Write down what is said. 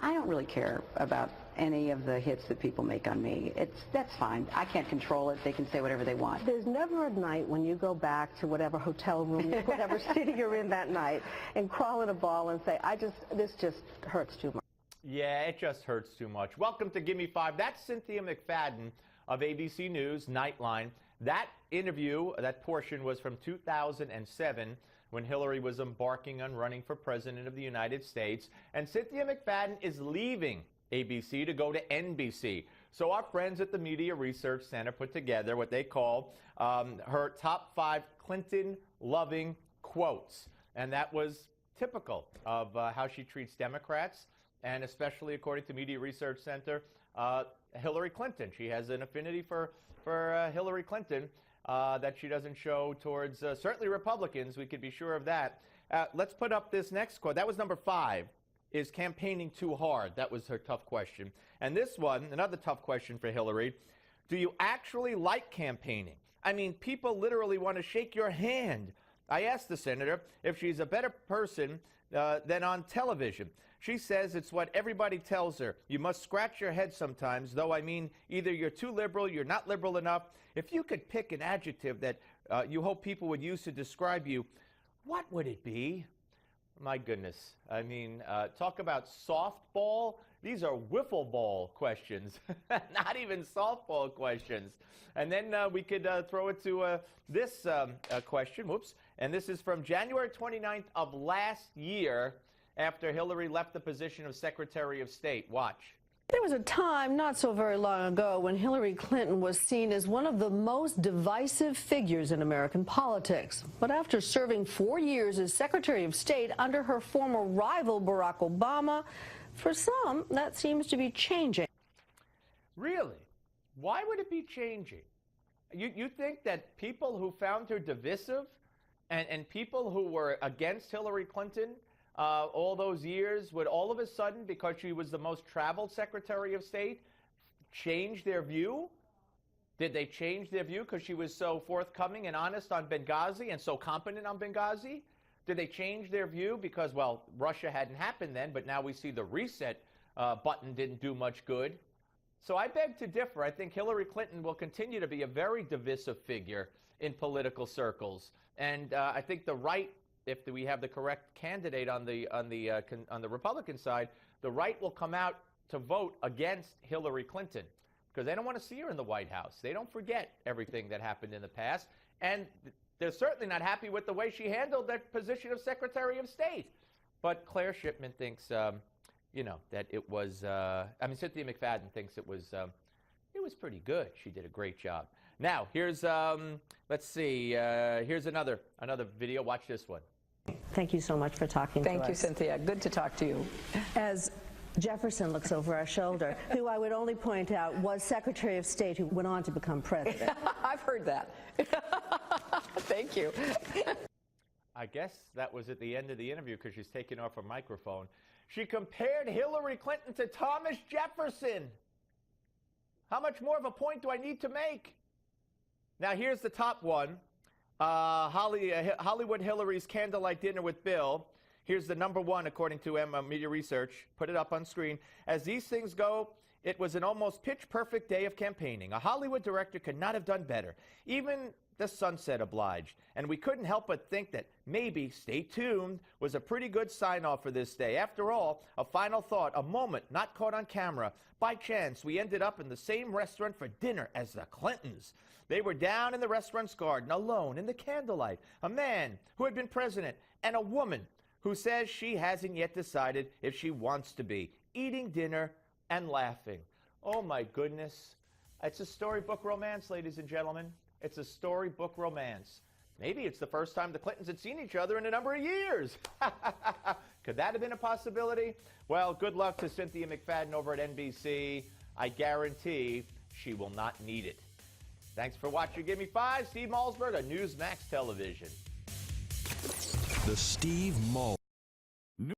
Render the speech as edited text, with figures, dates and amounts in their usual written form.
I don't really care about any of the hits that people make on me. That's fine. I can't control it. They can say whatever they want. There's never a night when you go back to whatever hotel room, whatever city you're in that night, and crawl in a ball and say, this just hurts too much. Yeah, it just hurts too much. Welcome to Gimme 5. That's Cynthia McFadden of ABC News Nightline. That interview, that portion was from 2007 when Hillary was embarking on running for president of the United States. And Cynthia McFadden is leaving ABC to go to NBC. So our friends at the Media Research Center put together what they call her top 5 Clinton-loving quotes. And that was typical of how she treats Democrats, and especially, according to Media Research Center, Hillary Clinton. She has an affinity for Hillary Clinton that she doesn't show towards certainly Republicans. We could be sure of that. Let's put up this next quote. That was number 5. Is campaigning too hard? That was her tough question. And this one, another tough question for Hillary. Do you actually like campaigning? I mean, people literally want to shake your hand. I asked the senator if she's a better person than on television. She says it's what everybody tells her. You must scratch your head sometimes, though. I mean, either you're too liberal, you're not liberal enough. If you could pick an adjective that you hope people would use to describe you, what would it be? My goodness. I mean, talk about softball. These are wiffle ball questions, not even softball questions. And then we could throw it to this question. Whoops. And this is from January 29th of last year, after Hillary left the position of Secretary of State. Watch. There was a time not so very long ago when Hillary Clinton was seen as one of the most divisive figures in American politics. But after serving 4 years as Secretary of State under her former rival Barack Obama, for some, that seems to be changing. Really? Why would it be changing? You think that people who found her divisive and people who were against Hillary Clinton all those years would all of a sudden, because she was the most traveled Secretary of State, change their view? Did they change their view because she was so forthcoming and honest on Benghazi and so competent on Benghazi? Did they change their view because, well, Russia hadn't happened then, but now we see the reset button didn't do much good? So I beg to differ. I think Hillary Clinton will continue to be a very divisive figure in political circles. And I think the right, if we have the correct candidate on the Republican side, the right will come out to vote against Hillary Clinton because they don't want to see her in the White House. They don't forget everything that happened in the past, and they're certainly not happy with the way she handled that position of Secretary of State. But Claire Shipman thinks, that it was. Cynthia McFadden thinks it was pretty good. She did a great job. Now here's let's see. Here's another video. Watch this one. Thank you so much for talking to us. Thank you, Cynthia. Good to talk to you. As Jefferson looks over our shoulder, who I would only point out was Secretary of State who went on to become president. I've heard that. Thank you. I guess that was at the end of the interview because she's taking off her microphone. She compared Hillary Clinton to Thomas Jefferson. How much more of a point do I need to make? Now here's the top one. Hollywood Hillary's candlelight dinner with Bill. Here's the number 1 according to Media Research. Put it up on screen. As these things go, it was an almost pitch-perfect day of campaigning. A Hollywood director could not have done better. Even the sunset obliged. And we couldn't help but think that maybe Stay Tuned was a pretty good sign-off for this day. After all, a final thought, a moment not caught on camera. By chance, we ended up in the same restaurant for dinner as the Clintons. They were down in the restaurant's garden, alone, in the candlelight. A man who had been president and a woman who says she hasn't yet decided if she wants to be, eating dinner and laughing. Oh, my goodness. It's a storybook romance, ladies and gentlemen. It's a storybook romance. Maybe it's the first time the Clintons had seen each other in a number of years. Could that have been a possibility? Well, good luck to Cynthia McFadden over at NBC. I guarantee she will not need it. Thanks for watching Give Me 5. Steve Malzberg on Newsmax Television. The Steve Malzberg